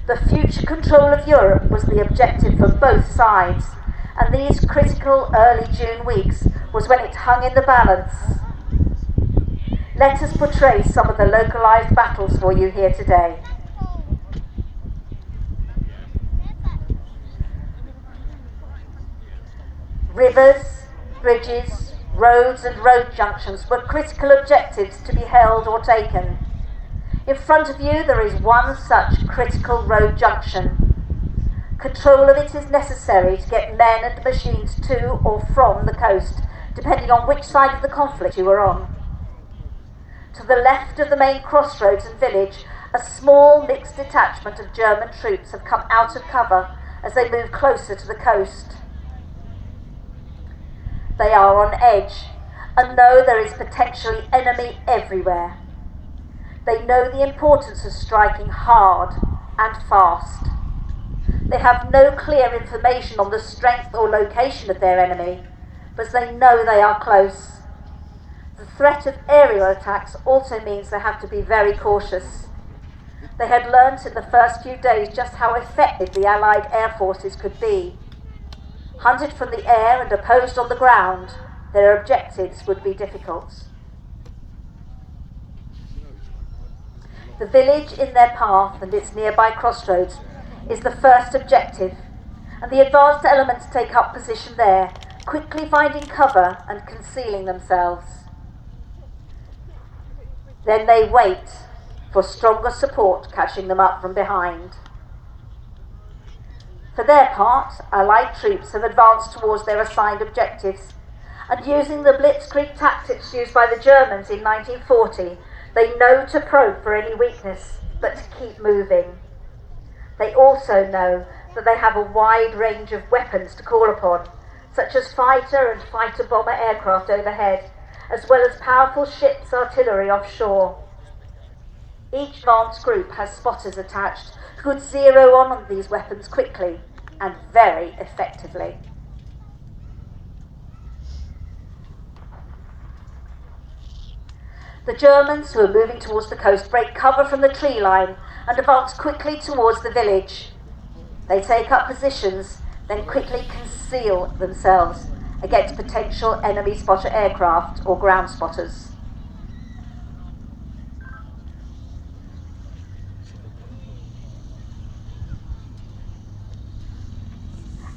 The future control of Europe was the objective for both sides, and these critical early June weeks was when it hung in the balance. Let us portray some of the localised battles for you here today. Rivers, bridges, roads and road junctions were critical objectives to be held or taken. In front of you there is one such critical road junction. Control of it is necessary to get men and machines to or from the coast, depending on which side of the conflict you are on. To the left of the main crossroads and village, a small mixed detachment of German troops have come out of cover as they move closer to the coast. They are on edge and know there is potentially enemy everywhere. They know the importance of striking hard and fast. They have no clear information on the strength or location of their enemy, but they know they are close. The threat of aerial attacks also means they have to be very cautious. They had learnt in the first few days just how effective the Allied air forces could be. Hunted from the air and opposed on the ground, their objectives would be difficult. The village in their path and its nearby crossroads is the first objective, and the advanced elements take up position there, quickly finding cover and concealing themselves. Then they wait for stronger support catching them up from behind. For their part, Allied troops have advanced towards their assigned objectives, and using the blitzkrieg tactics used by the Germans in 1940, they know to probe for any weakness, but to keep moving. They also know that they have a wide range of weapons to call upon, such as fighter and fighter-bomber aircraft overhead, as well as powerful ships' artillery offshore. Each advance group has spotters attached who could zero on these weapons quickly and very effectively. The Germans, who are moving towards the coast, break cover from the tree line and advance quickly towards the village. They take up positions, then quickly conceal themselves against potential enemy spotter aircraft or ground spotters.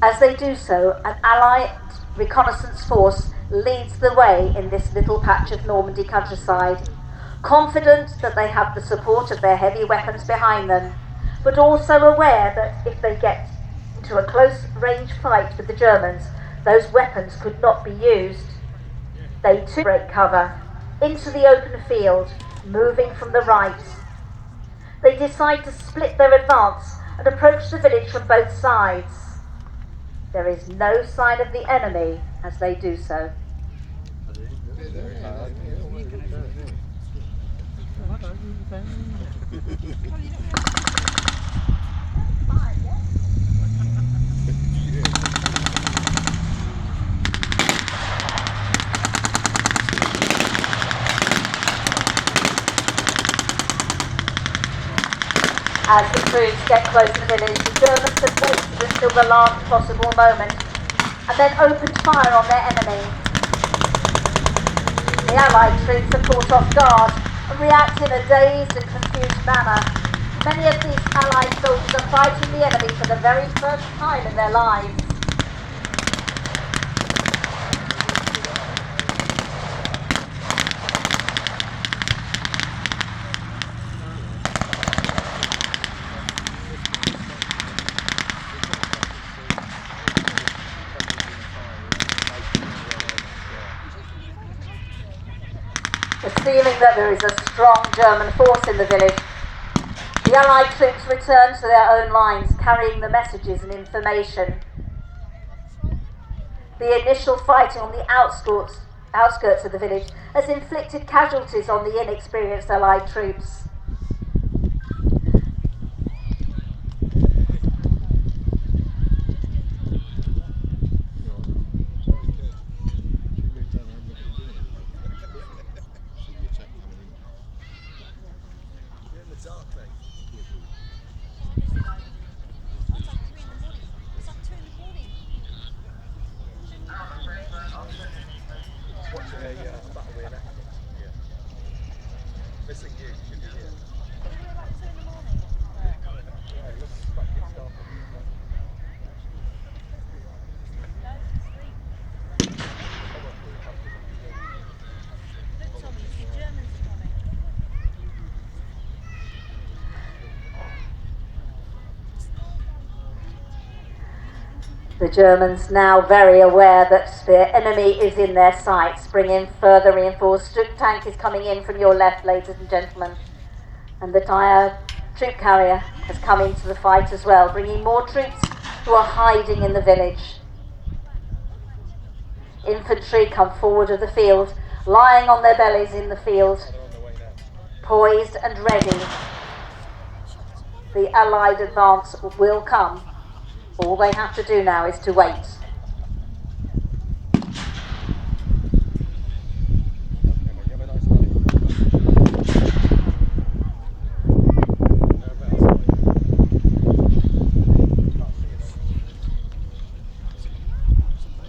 As they do so, an Allied reconnaissance force leads the way in this little patch of Normandy countryside, confident that they have the support of their heavy weapons behind them, but also aware that if they get into a close-range fight with the Germans, those weapons could not be used. They too break cover into the open field, moving from the right. They decide to split their advance and approach the village from both sides. There is no sign of the enemy as they do so. As the troops get close to the village, the Germans have waited until the last possible moment and then opened fire on their enemy. The Allied troops are caught off guard and react in a dazed and confused manner. Many of these Allied soldiers are fighting the enemy for the very first time in their lives. Assuming that there is a strong German force in the village, the Allied troops return to their own lines, carrying the messages and information. The initial fighting on the outskirts of the village has inflicted casualties on the inexperienced Allied troops. The Germans, now very aware that the enemy is in their sights, bring in further reinforced. Troop tank is coming in from your left, ladies and gentlemen. And the Dire troop carrier has come into the fight as well, bringing more troops who are hiding in the village. Infantry come forward of the field, lying on their bellies in the field, poised and ready. The Allied advance will come. All they have to do now is to wait.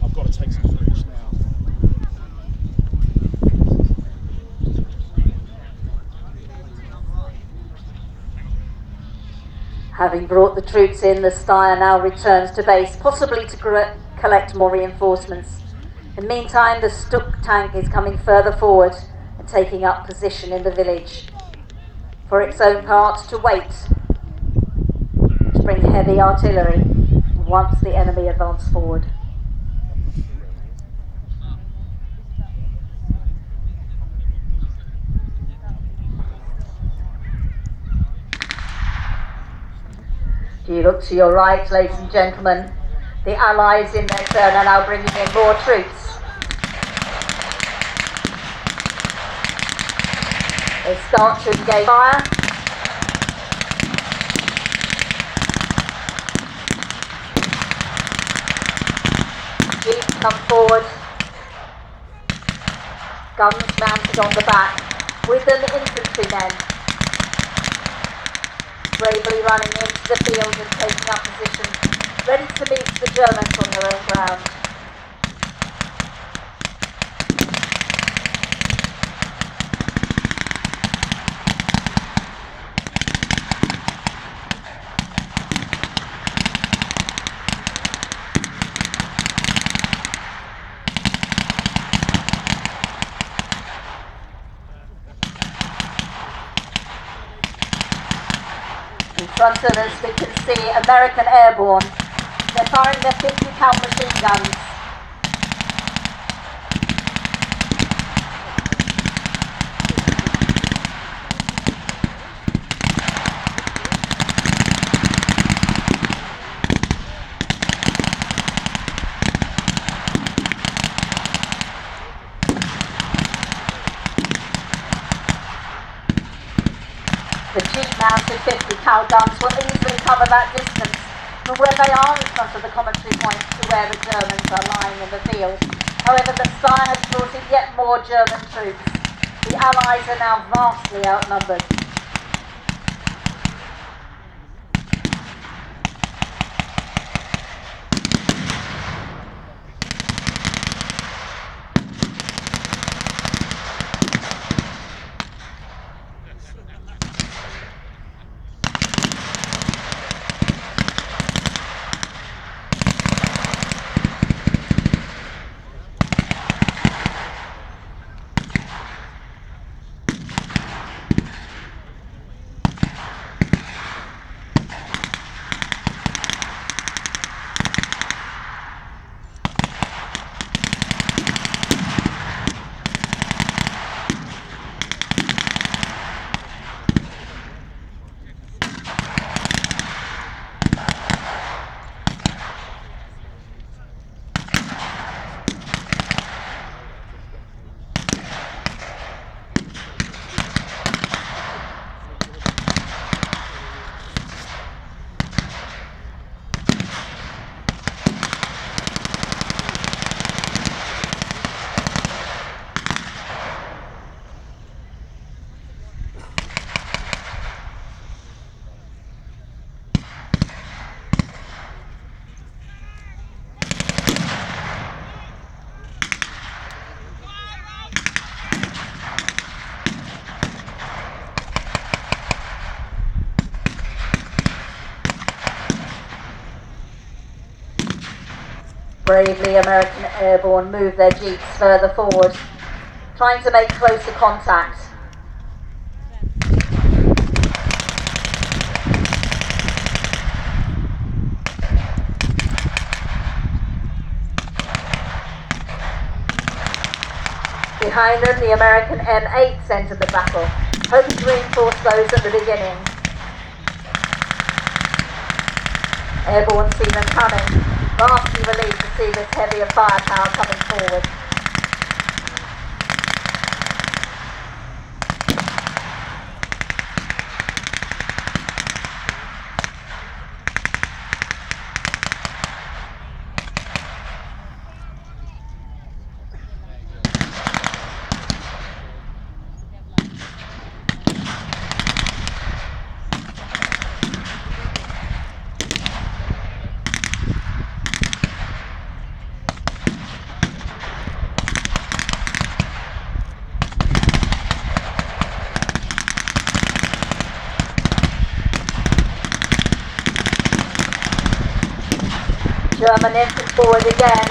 I've got to take some footage now. Having brought the troops in, the Steyr now returns to base, possibly to collect more reinforcements. In the meantime, the Stuck tank is coming further forward and taking up position in the village. For its own part, to wait, to bring heavy artillery once the enemy advance forward. Do you look to your right, ladies and gentlemen? The Allies in their turn are now bringing in more troops. They start to engage fire. Jeeps come forward. Guns mounted on the back. With them, infantrymen. Bravely running into the field and taking up position, ready to meet the Germans on their own ground. In front of us we can see American airborne. They're firing their 50-pound machine guns. The Jeep-mounted 50-cal guns will easily cover that distance from where they are in front of the commentary point to where the Germans are lying in the field. However, the Steyr has brought in yet more German troops. The Allies are now vastly outnumbered. Bravely, American airborne move their jeeps further forward, trying to make closer contact. Behind them, the American M8s entered the battle, hoping to reinforce those at the beginning. Airborne seamen coming, vastly relieved to see this heavier firepower coming forward. German infantry forward again,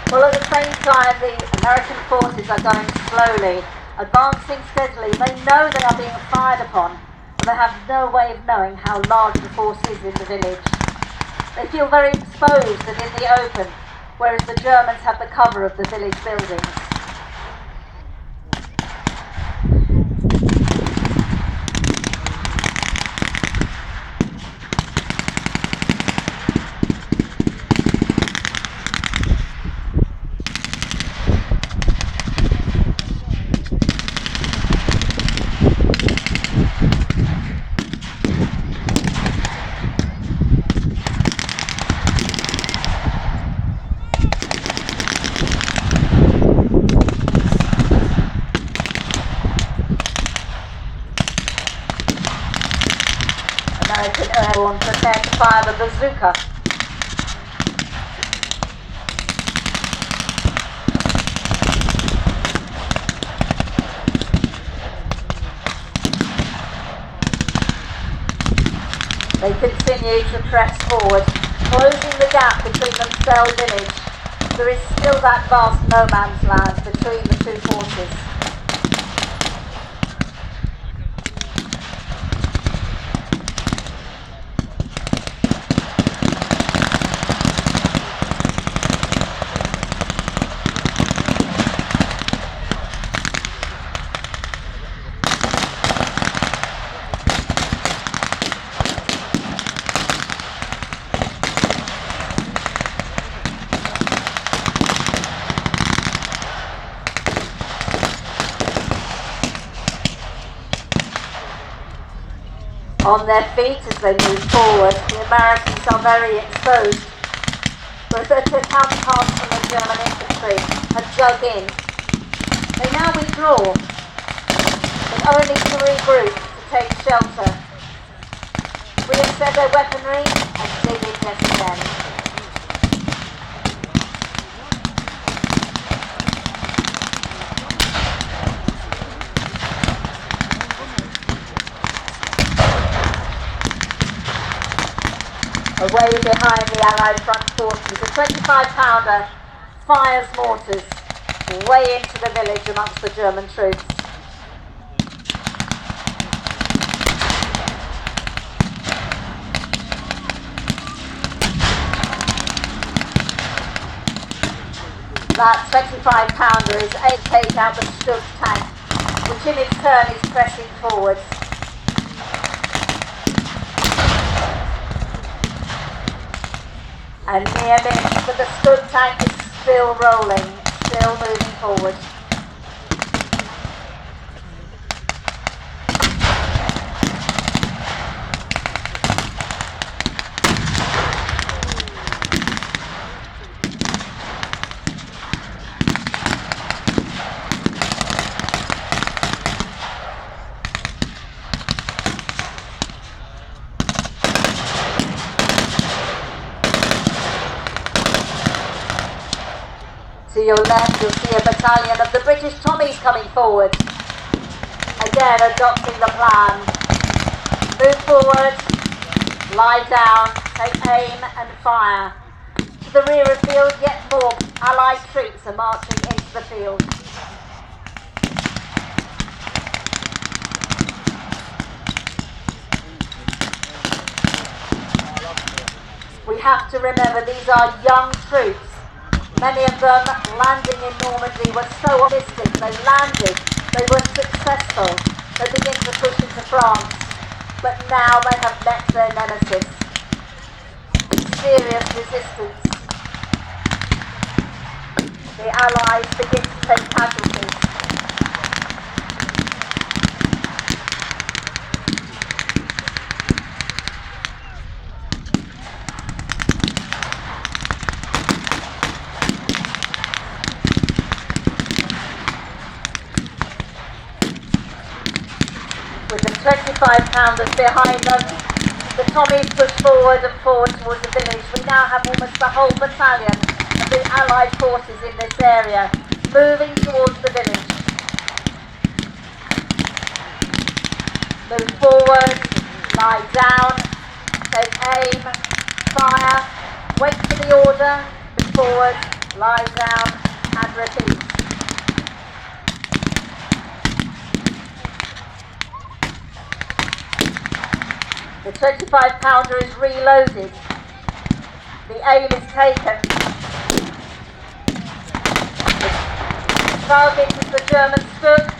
while at the same time the American forces are going slowly, advancing steadily. They know they are being fired upon, but they have no way of knowing how large the force is in the village. They feel very exposed and in the open, whereas the Germans have the cover of the village buildings. American airborne prepare to fire the bazooka. They continue to press forward, closing the gap between themselves and village. There is still that vast no man's land between the two forces. On their feet as they move forward, the Americans are very exposed. But their counterparts from the German infantry have dug in. They now withdraw, but only to regroup to take shelter, reassess their weaponry and dig in yet again. Away behind the Allied front forces, a 25-pounder fires mortars way into the village amongst the German troops. That 25-pounder is aimed to take out the Stubb tank, which in its turn is pressing forwards. And near miss, but the Stubb tank is still rolling, still moving forward. To your left, you'll see a battalion of the British Tommies coming forward. Again, adopting the plan. Move forward, lie down, take aim and fire. To the rear of the field, yet more Allied troops are marching into the field. We have to remember these are young troops. Many of them landing in Normandy were so optimistic. They landed, they were successful, they begin to push into France, but now they have met their nemesis. Serious resistance. The Allies begin to take casualties. With the 25-pounders behind them, the Tommies push forward and forward towards the village. We now have almost the whole battalion of the Allied forces in this area, moving towards the village. Move forward, lie down, take aim, fire, wait for the order, move forward, lie down, and repeat. The 25-pounder is reloaded. The aim is taken. The target is the German Stug.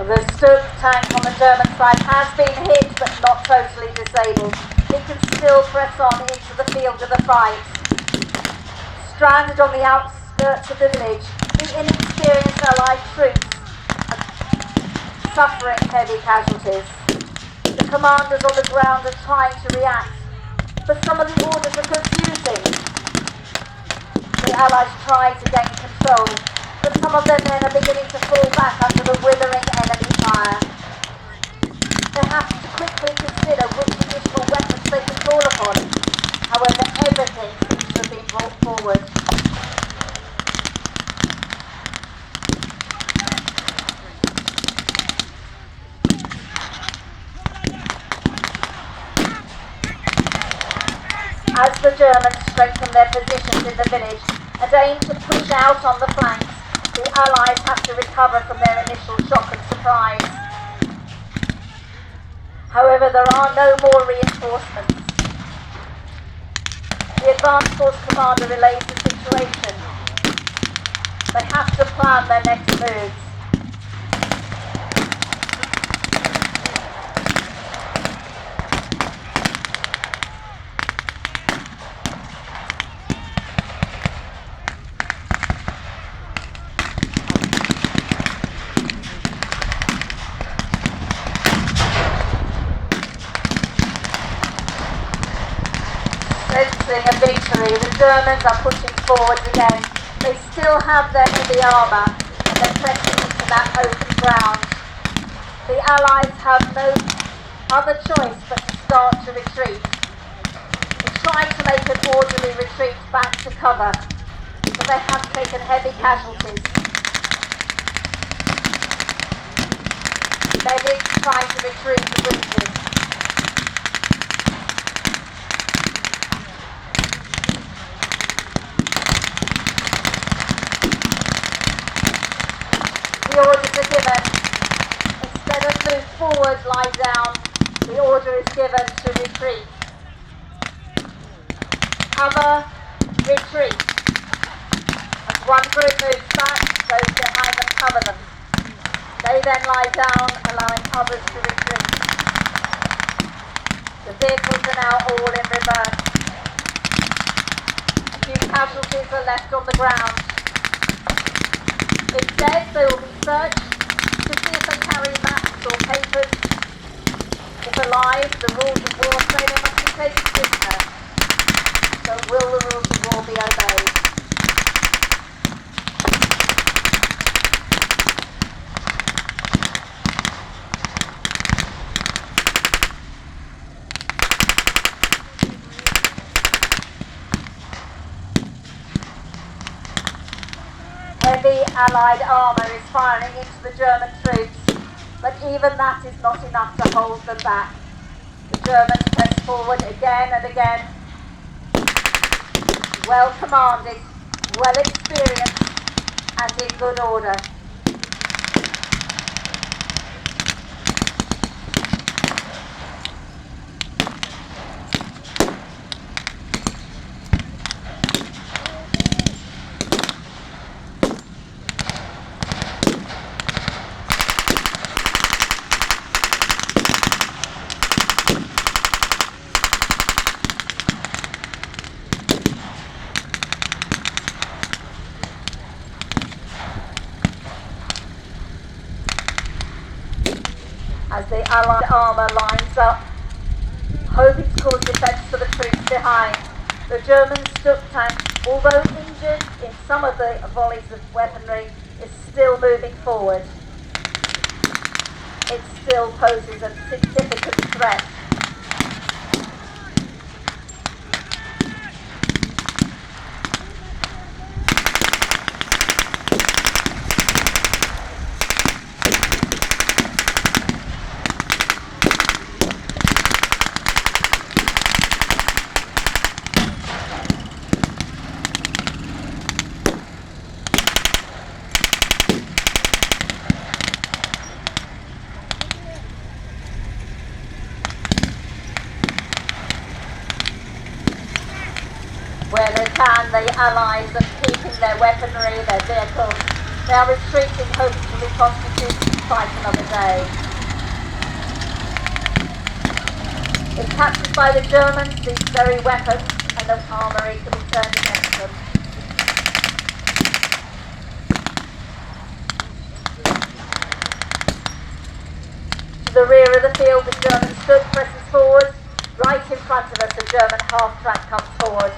The Stug tank on the German side has been hit but not totally disabled. It can still press on into the field of the fight. Stranded on the outskirts of the village, the inexperienced Allied troops are suffering heavy casualties. The commanders on the ground are trying to react, but some of the orders are confusing. The Allies try to gain control, but some of their men are beginning to fall back under the withering enemy fire. They have to quickly consider which additional weapons they can call upon. However, everything seems to have been brought forward. As the Germans strengthen their positions in the village and aim to push out on the flanks, the Allies have to recover from their initial shock and surprise. However, there are no more reinforcements. The advanced force commander relays the situation. They have to plan their next moves. Sensing a victory, the Germans are pushing forward again. They still have their heavy armour and they're pressing into that open ground. The Allies have no other choice but to start to retreat. They try to make an orderly retreat back to cover, but they have taken heavy casualties. Medics try to retrieve the wounded. The orders are given. Instead of move forward, lie down, the order is given to retreat. Cover, retreat. As one group moves back, those behind them cover them. They then lie down, allowing others to retreat. The vehicles are now all in reverse. A few casualties are left on the ground. If dead, they will be searched carry maps or papers. If alive, the rules of war say they must be taken prisoner. So will the rules of war be obeyed? Heavy Allied armour is firing into the German troops, but even that is not enough to hold them back. The Germans press forward again and again. Well commanded, well experienced, and in good order. As the Allied armour lines up, hoping to cause defence for the troops behind. The German Stuck tank, although injured in some of the volleys of weaponry, is still moving forward. It still poses a significant threat. Where they can, the Allies are keeping their weaponry, their vehicles. They are retreating, hoping to reconstitute and fight another day. If captured by the Germans, these very weapons and the armoury can be turned against them. To the rear of the field, the German Stuck presses forward. Right in front of us, a German half-track comes forward.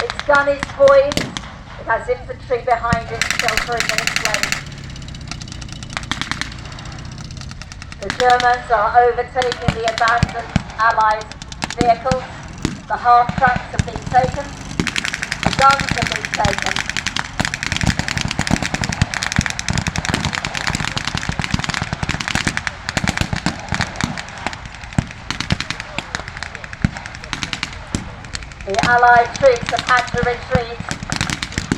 Its gun is poised. It has infantry behind it, sheltering in its flank. The Germans are overtaking the abandoned Allied vehicles. The half-tracks have been taken. The guns have been taken. The Allied troops have had to retreat,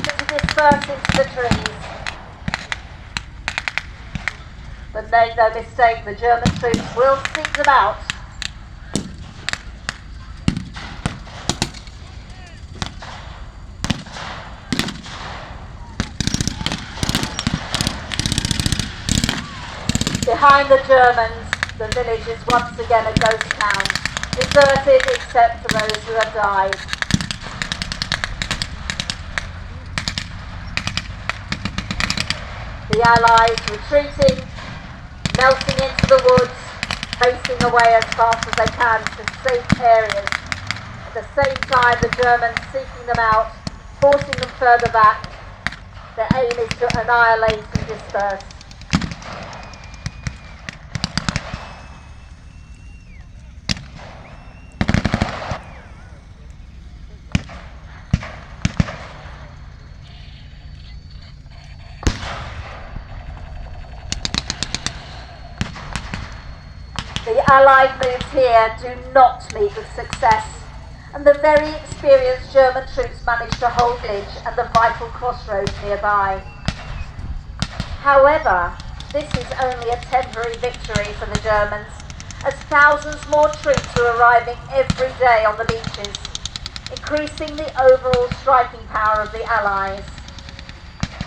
to disperse into the trees. But make no mistake, the German troops will seek them out. Behind the Germans, the village is once again a ghost town, deserted except for those who have died. The Allies retreating, melting into the woods, racing away as fast as they can to safe areas. At the same time, the Germans seeking them out, forcing them further back. Their aim is to annihilate and disperse. The Allied moves here do not meet with success, and the very experienced German troops manage to hold village and the vital crossroads nearby. However, this is only a temporary victory for the Germans, as thousands more troops are arriving every day on the beaches, increasing the overall striking power of the Allies.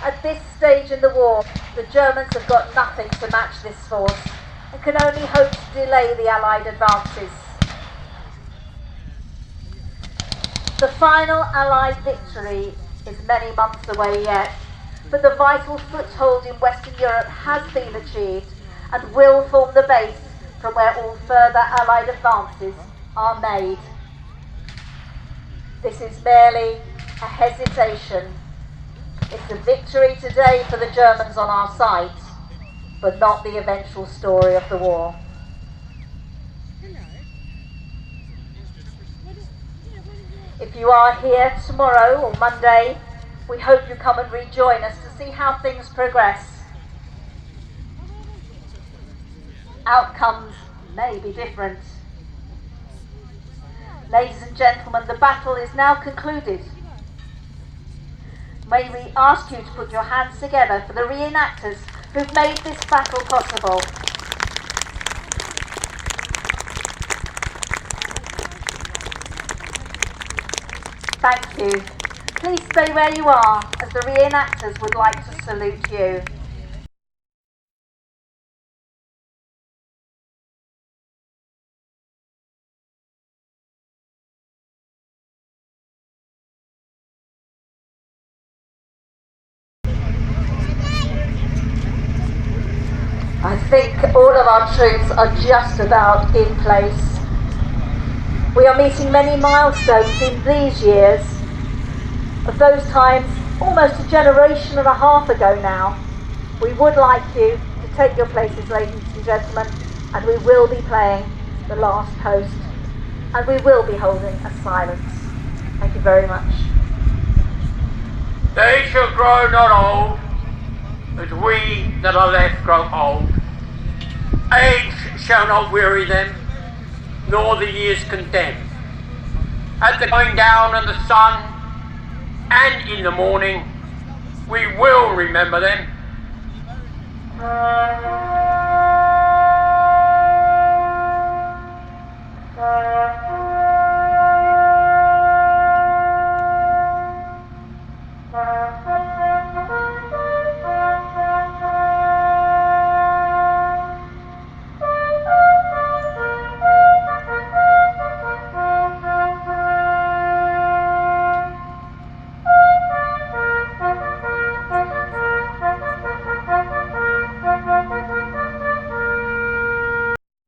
At this stage in the war, the Germans have got nothing to match this force, and can only hope to delay the Allied advances. The final Allied victory is many months away yet, but the vital foothold in Western Europe has been achieved and will form the base from where all further Allied advances are made. This is merely a hesitation. It's a victory today for the Germans on our side, but not the eventual story of the war. If you are here tomorrow or Monday, we hope you come and rejoin us to see how things progress. Outcomes may be different. Ladies and gentlemen, the battle is now concluded. May we ask you to put your hands together for the reenactors who've made this battle possible. Thank you. Please stay where you are as the reenactors would like to salute you. I think all of our troops are just about in place. We are meeting many milestones in these years. Of those times, almost a generation and a half ago now. We would like you to take your places, ladies and gentlemen, and we will be playing the last toast, and we will be holding a silence. Thank you very much. They shall grow not old, as we that are left grow old. Age shall not weary them, nor the years condemn. At the going down of the sun, and in the morning, we will remember them.